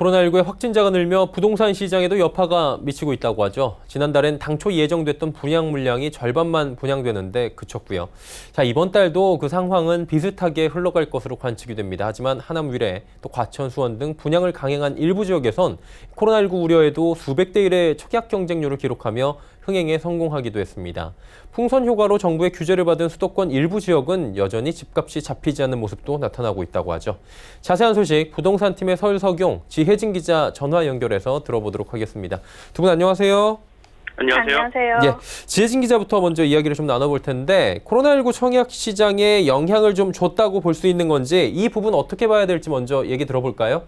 코로나19의 확진자가 늘며 부동산 시장에도 여파가 미치고 있다고 하죠. 지난달엔 당초 예정됐던 분양 물량이 절반만 분양되는데 그쳤고요. 자, 이번 달도 그 상황은 비슷하게 흘러갈 것으로 관측이 됩니다. 하지만 하남 위례, 또 과천, 수원 등 분양을 강행한 일부 지역에선 코로나19 우려에도 수백 대 1의 척약 경쟁률을 기록하며 흥행에 성공하기도 했습니다. 풍선 효과로 정부의 규제를 받은 수도권 일부 지역은 여전히 집값이 잡히지 않는 모습도 나타나고 있다고 하죠. 자세한 소식 부동산 팀의 서울석용, 지혜진 기자 전화 연결해서 들어보도록 하겠습니다. 두 분 안녕하세요. 안녕하세요. 예, 지혜진 기자부터 먼저 이야기를 좀 나눠볼 텐데 코로나19 청약 시장에 영향을 좀 줬다고 볼 수 있는 건지 이 부분 어떻게 봐야 될지 먼저 얘기 들어볼까요?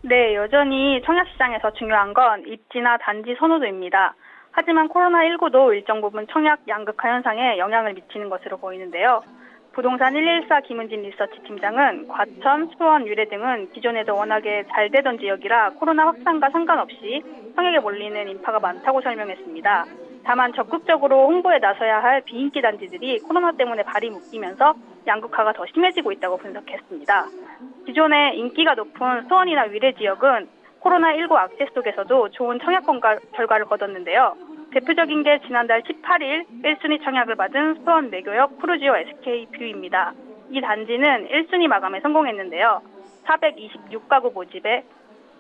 네, 여전히 청약 시장에서 중요한 건 입지나 단지 선호도입니다. 하지만 코로나19도 일정 부분 청약 양극화 현상에 영향을 미치는 것으로 보이는데요. 부동산 114 김은진 리서치 팀장은 과천, 수원, 위례 등은 기존에도 워낙에 잘 되던 지역이라 코로나 확산과 상관없이 청약에 몰리는 인파가 많다고 설명했습니다. 다만 적극적으로 홍보에 나서야 할 비인기 단지들이 코로나 때문에 발이 묶이면서 양극화가 더 심해지고 있다고 분석했습니다. 기존에 인기가 높은 수원이나 위례 지역은 코로나19 악재 속에서도 좋은 청약 결과를 거뒀는데요. 대표적인 게 지난달 18일 1순위 청약을 받은 수원 매교역 푸르지오 SK뷰입니다. 이 단지는 1순위 마감에 성공했는데요. 426가구 모집에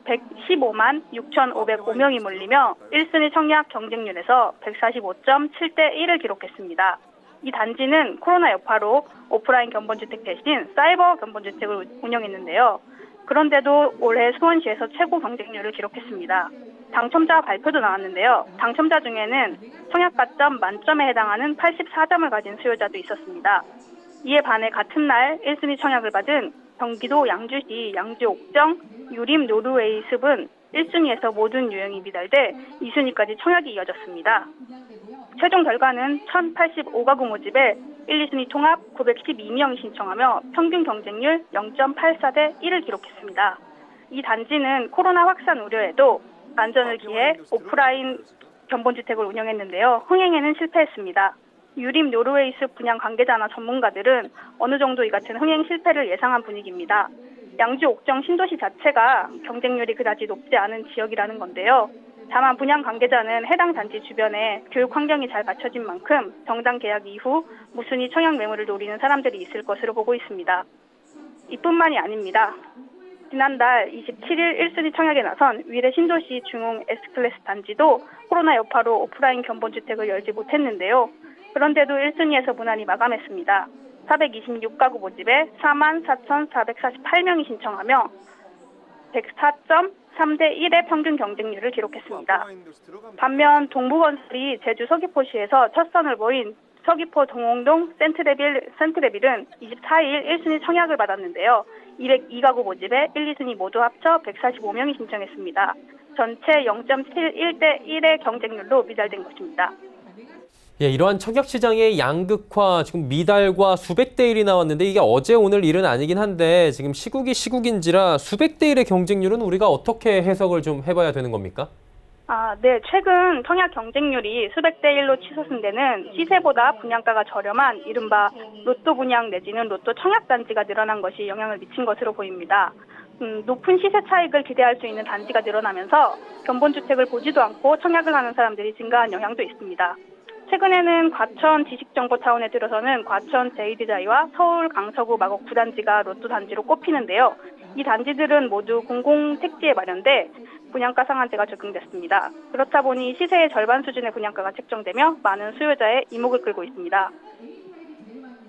115만 6,505명이 몰리며 1순위 청약 경쟁률에서 145.7대 1을 기록했습니다. 이 단지는 코로나 여파로 오프라인 견본주택 대신 사이버 견본주택을 운영했는데요. 그런데도 올해 수원시에서 최고 경쟁률을 기록했습니다. 당첨자 발표도 나왔는데요. 당첨자 중에는 청약 가점 만점에 해당하는 84점을 가진 수요자도 있었습니다. 이에 반해 같은 날 1순위 청약을 받은 경기도 양주시 양주 옥정 유림 노르웨이 숲은 1순위에서 모든 유형이 미달돼 2순위까지 청약이 이어졌습니다. 최종 결과는 1,085가구 모집에 1, 2순위 통합 912명이 신청하며 평균 경쟁률 0.84대 1을 기록했습니다. 이 단지는 코로나 확산 우려에도 안전을 기해 오프라인 견본주택을 운영했는데요. 흥행에는 실패했습니다. 유림 노르웨이 숲 분양 관계자나 전문가들은 어느 정도 이 같은 흥행 실패를 예상한 분위기입니다. 양주 옥정 신도시 자체가 경쟁률이 그다지 높지 않은 지역이라는 건데요. 다만 분양 관계자는 해당 단지 주변에 교육 환경이 잘 갖춰진 만큼 정당 계약 이후 무순위 청약 매물을 노리는 사람들이 있을 것으로 보고 있습니다. 이뿐만이 아닙니다. 지난달 27일 1순위 청약에 나선 위례 신도시 중흥 S클래스 단지도 코로나 여파로 오프라인 견본주택을 열지 못했는데요. 그런데도 1순위에서 무난히 마감했습니다. 426가구 모집에 44,448명이 신청하며 104.3대 1의 평균 경쟁률을 기록했습니다. 반면 동부건설이 제주 서귀포시에서 첫 선을 보인 서귀포 동홍동 센트레빌은 24일 1순위 청약을 받았는데요. 202가구 모집에 1, 2순위 모두 합쳐 145명이 신청했습니다. 전체 0.71대 1의 경쟁률로 미달된 것입니다. 예, 이러한 청약 시장의 양극화, 지금 미달과 수백 대 1이 나왔는데 이게 어제 오늘 일은 아니긴 한데 지금 시국이 시국인지라 수백 대 1의 경쟁률은 우리가 어떻게 해석을 좀 해봐야 되는 겁니까? 네. 최근 청약 경쟁률이 수백 대 1로 치솟은 데는 시세보다 분양가가 저렴한 이른바 로또 분양 내지는 로또 청약 단지가 늘어난 것이 영향을 미친 것으로 보입니다. 높은 시세 차익을 기대할 수 있는 단지가 늘어나면서 견본주택을 보지도 않고 청약을 하는 사람들이 증가한 영향도 있습니다. 최근에는 과천 지식정보타운에 들어서는 과천 제이디자이와 서울 강서구 마곡 9단지가 로또 단지로 꼽히는데요. 이 단지들은 모두 공공택지에 마련돼 분양가 상한제가 적용됐습니다. 그렇다 보니 시세의 절반 수준의 분양가가 책정되며 많은 수요자의 이목을 끌고 있습니다.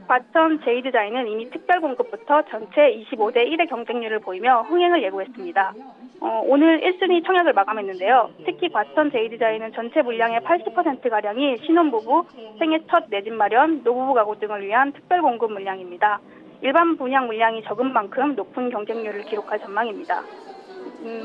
과천 제이디자인은 이미 특별 공급부터 전체 25대 1의 경쟁률을 보이며 흥행을 예고했습니다. 오늘 1순위 청약을 마감했는데요. 특히 과천 제이디자인은 전체 물량의 80%가량이 신혼부부, 생애 첫 내 집 마련, 노부부 가구 등을 위한 특별 공급 물량입니다. 일반 분양 물량이 적은 만큼 높은 경쟁률을 기록할 전망입니다.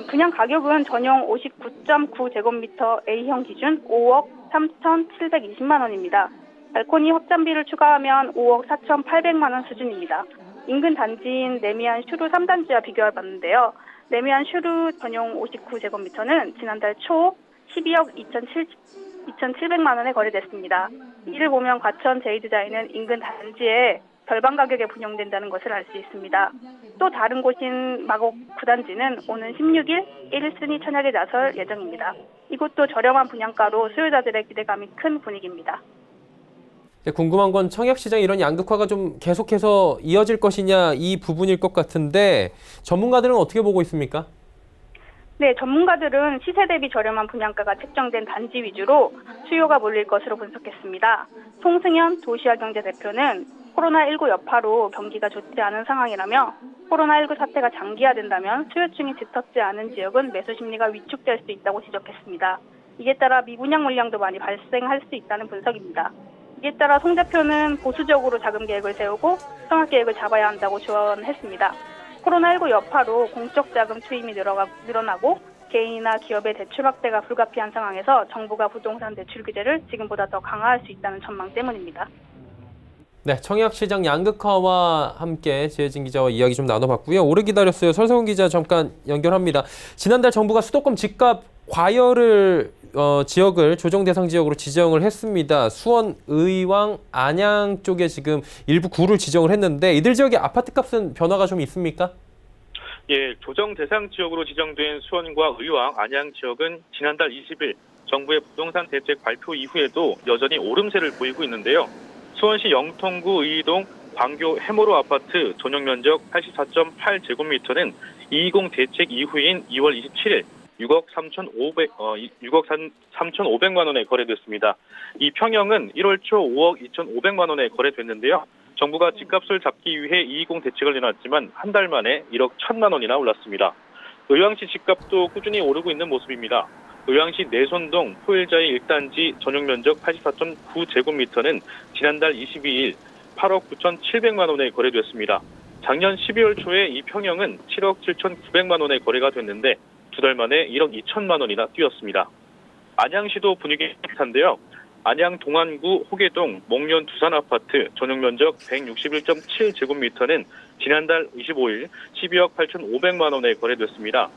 분양 가격은 전용 59.9제곱미터 A형 기준 5억 3,720만 원입니다. 발코니 확장비를 추가하면 5억 4,800만 원 수준입니다. 인근 단지인 레미안 슈루 3단지와 비교해 봤는데요. 레미안 슈루 전용 59제곱미터는 지난달 초 12억 2,700만 원에 거래됐습니다. 이를 보면 과천 제이디자인은 인근 단지에 절반 가격에 분양된다는 것을 알 수 있습니다. 또 다른 곳인 마곡 9단지는 오는 16일 1순위 청약에 나설 예정입니다. 이곳도 저렴한 분양가로 수요자들의 기대감이 큰 분위기입니다. 궁금한 건 청약시장 이런 양극화가 좀 계속해서 이어질 것이냐 이 부분일 것 같은데 전문가들은 어떻게 보고 있습니까? 네, 전문가들은 시세 대비 저렴한 분양가가 책정된 단지 위주로 수요가 몰릴 것으로 분석했습니다. 송승현 도시화경제 대표는 코로나19 여파로 경기가 좋지 않은 상황이라며 코로나19 사태가 장기화된다면 수요층이 짙었지 않은 지역은 매수 심리가 위축될 수 있다고 지적했습니다. 이에 따라 미분양 물량도 많이 발생할 수 있다는 분석입니다. 이에 따라 송 대표는 보수적으로 자금 계획을 세우고 청약 계획을 잡아야 한다고 조언했습니다. 코로나19 여파로 공적 자금 투입이 늘어나고 개인이나 기업의 대출 확대가 불가피한 상황에서 정부가 부동산 대출 규제를 지금보다 더 강화할 수 있다는 전망 때문입니다. 네, 청약시장 양극화와 함께 지혜진 기자와 이야기 좀 나눠봤고요. 오래 기다렸어요. 설성훈 기자 잠깐 연결합니다. 지난달 정부가 수도권 집값 과열을 지역을 조정 대상 지역으로 지정을 했습니다. 수원, 의왕, 안양 쪽에 지금 일부 구를 지정을 했는데 이들 지역의 아파트 값은 변화가 좀 있습니까? 예, 조정 대상 지역으로 지정된 수원과 의왕, 안양 지역은 지난달 20일 정부의 부동산 대책 발표 이후에도 여전히 오름세를 보이고 있는데요. 수원시 영통구 의이동 광교 해모로 아파트 전용 면적 84.8제곱미터는 220 대책 이후인 2월 27일 6억 3,500만 원에 거래됐습니다. 이 평형은 1월 초 5억 2,500만 원에 거래됐는데요. 정부가 집값을 잡기 위해 220 대책을 내놨지만 한 달 만에 1억 1,000만 원이나 올랐습니다. 의왕시 집값도 꾸준히 오르고 있는 모습입니다. 의왕시 내손동 포일자의 1단지 전용 면적 84.9제곱미터는 지난달 22일 8억 9,700만 원에 거래됐습니다. 작년 12월 초에 이 평형은 7억 7,900만 원에 거래가 됐는데 두 달 만에 1억 2천만 원이나 뛰었습니다. 안양시도 분위기 비슷한데요. 안양 동안구 호계동 목련 두산 아파트 전용 면적 161.7제곱미터는 지난달 25일 12억 8,500만 원에 거래됐습니다.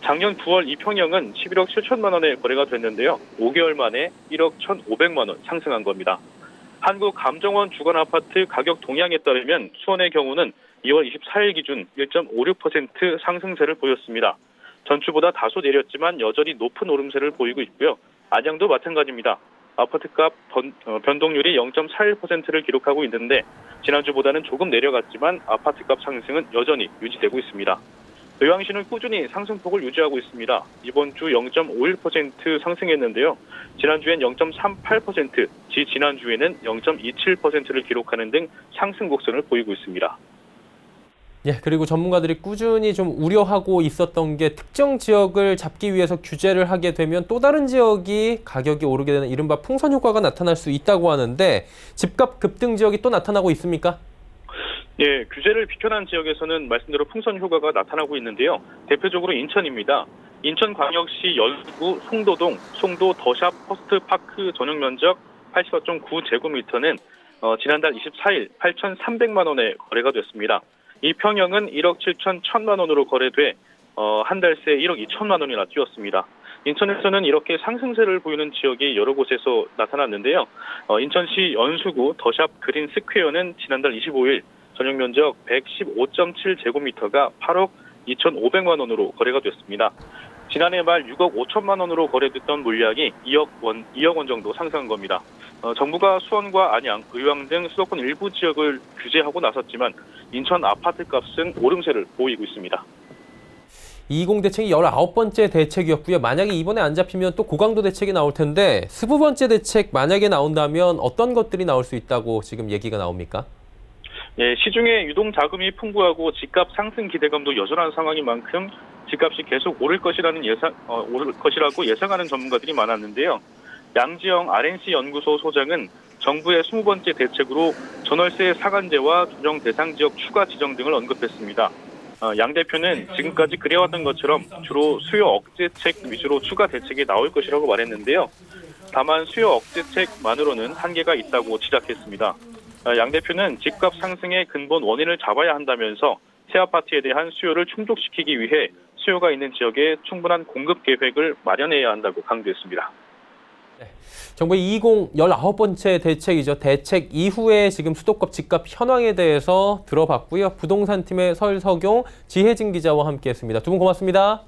작년 9월 이 평형은 11억 7천만 원에 거래가 됐는데요. 5개월 만에 1억 1,500만 원 상승한 겁니다. 한국감정원 주건 아파트 가격 동향에 따르면 수원의 경우는 2월 24일 기준 1.56% 상승세를 보였습니다. 전주보다 다소 내렸지만 여전히 높은 오름세를 보이고 있고요. 안양도 마찬가지입니다. 아파트값 변동률이 0.41%를 기록하고 있는데 지난주보다는 조금 내려갔지만 아파트값 상승은 여전히 유지되고 있습니다. 의왕시는 꾸준히 상승폭을 유지하고 있습니다. 이번 주 0.51% 상승했는데요. 지난주엔 0.38%, 지난주에는 0.27%를 기록하는 등 상승 곡선을 보이고 있습니다. 예, 그리고 전문가들이 꾸준히 좀 우려하고 있었던 게 특정 지역을 잡기 위해서 규제를 하게 되면 또 다른 지역이 가격이 오르게 되는 이른바 풍선 효과가 나타날 수 있다고 하는데 집값 급등 지역이 또 나타나고 있습니까? 예, 규제를 비켜난 지역에서는 말씀대로 풍선 효과가 나타나고 있는데요. 대표적으로 인천입니다. 인천광역시 연수구 송도동 송도 더샵 퍼스트파크 전용 면적 84.9제곱미터는 지난달 24일 8,300만 원에 거래가 됐습니다. 이 평형은 1억 7,100만 원으로 거래돼 한 달 새 1억 2천만 원이나 뛰었습니다. 인천에서는 이렇게 상승세를 보이는 지역이 여러 곳에서 나타났는데요. 인천시 연수구 더샵 그린 스퀘어는 지난달 25일 전용 면적 115.7제곱미터가 8억 2,500만 원으로 거래가 됐습니다. 지난해 말 6억 5천만 원으로 거래됐던 물량이 2억 원 정도 상승한 겁니다. 정부가 수원과 안양, 의왕 등 수도권 일부 지역을 규제하고 나섰지만 인천 아파트 값은 오름세를 보이고 있습니다. 20 대책이 19번째 대책이었고요. 만약에 이번에 안 잡히면 또 고강도 대책이 나올 텐데 20번째 대책 만약에 나온다면 어떤 것들이 나올 수 있다고 지금 얘기가 나옵니까? 예, 시중에 유동 자금이 풍부하고 집값 상승 기대감도 여전한 상황인 만큼 집값이 계속 오를 것이라고 예상하는 전문가들이 많았는데요. 양지영 RNC 연구소 소장은 정부의 20번째 대책으로 전월세 상한제와 조정 대상 지역 추가 지정 등을 언급했습니다. 양 대표는 지금까지 그래왔던 것처럼 주로 수요 억제책 위주로 추가 대책이 나올 것이라고 말했는데요. 다만 수요 억제책만으로는 한계가 있다고 지적했습니다. 양 대표는 집값 상승의 근본 원인을 잡아야 한다면서 새 아파트에 대한 수요를 충족시키기 위해 수요가 있는 지역에 충분한 공급 계획을 마련해야 한다고 강조했습니다. 정부의 19번째 대책이죠. 대책 이후에 지금 수도권 집값 현황에 대해서 들어봤고요. 부동산팀의 설석용, 지혜진 기자와 함께했습니다. 두 분 고맙습니다.